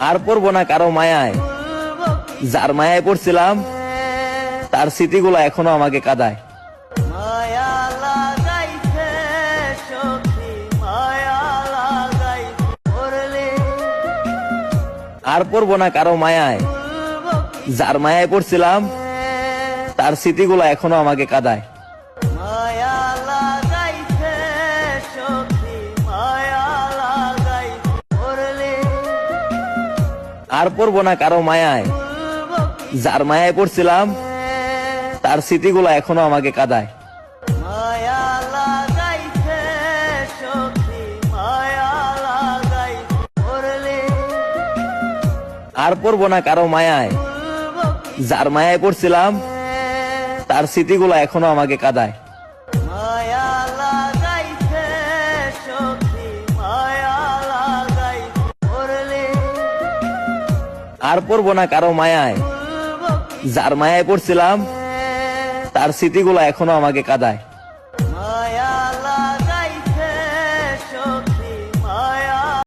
আর পড়বো না কারো মায়ায়, যার মায়ায় পড়ছিলাম তার স্মৃতিগুলো এখনো আমাকে কাঁদায়। আর পড়বো না কারো মায়ায়, যার মায়ায় পড়ছিলাম তার স্মৃতিগুলো এখনো আমাকে কাঁদায়। আর পড়বো না কারো মায়ায়, যার মায়ায় পড়ছিলাম তার স্মৃতিগুলো এখনো আমাকে কাঁদায়। আর পড়বো না কারো মায়ায়, যার মায়ায় পড়ছিলাম তার স্মৃতিগুলো এখনো আমাকে কাঁদায়। আর পড়বো না কারো মায়ায়, যার মায়ায় পড়ছিলাম তার স্মৃতিগুলো এখনো আমাকে কাঁদায়।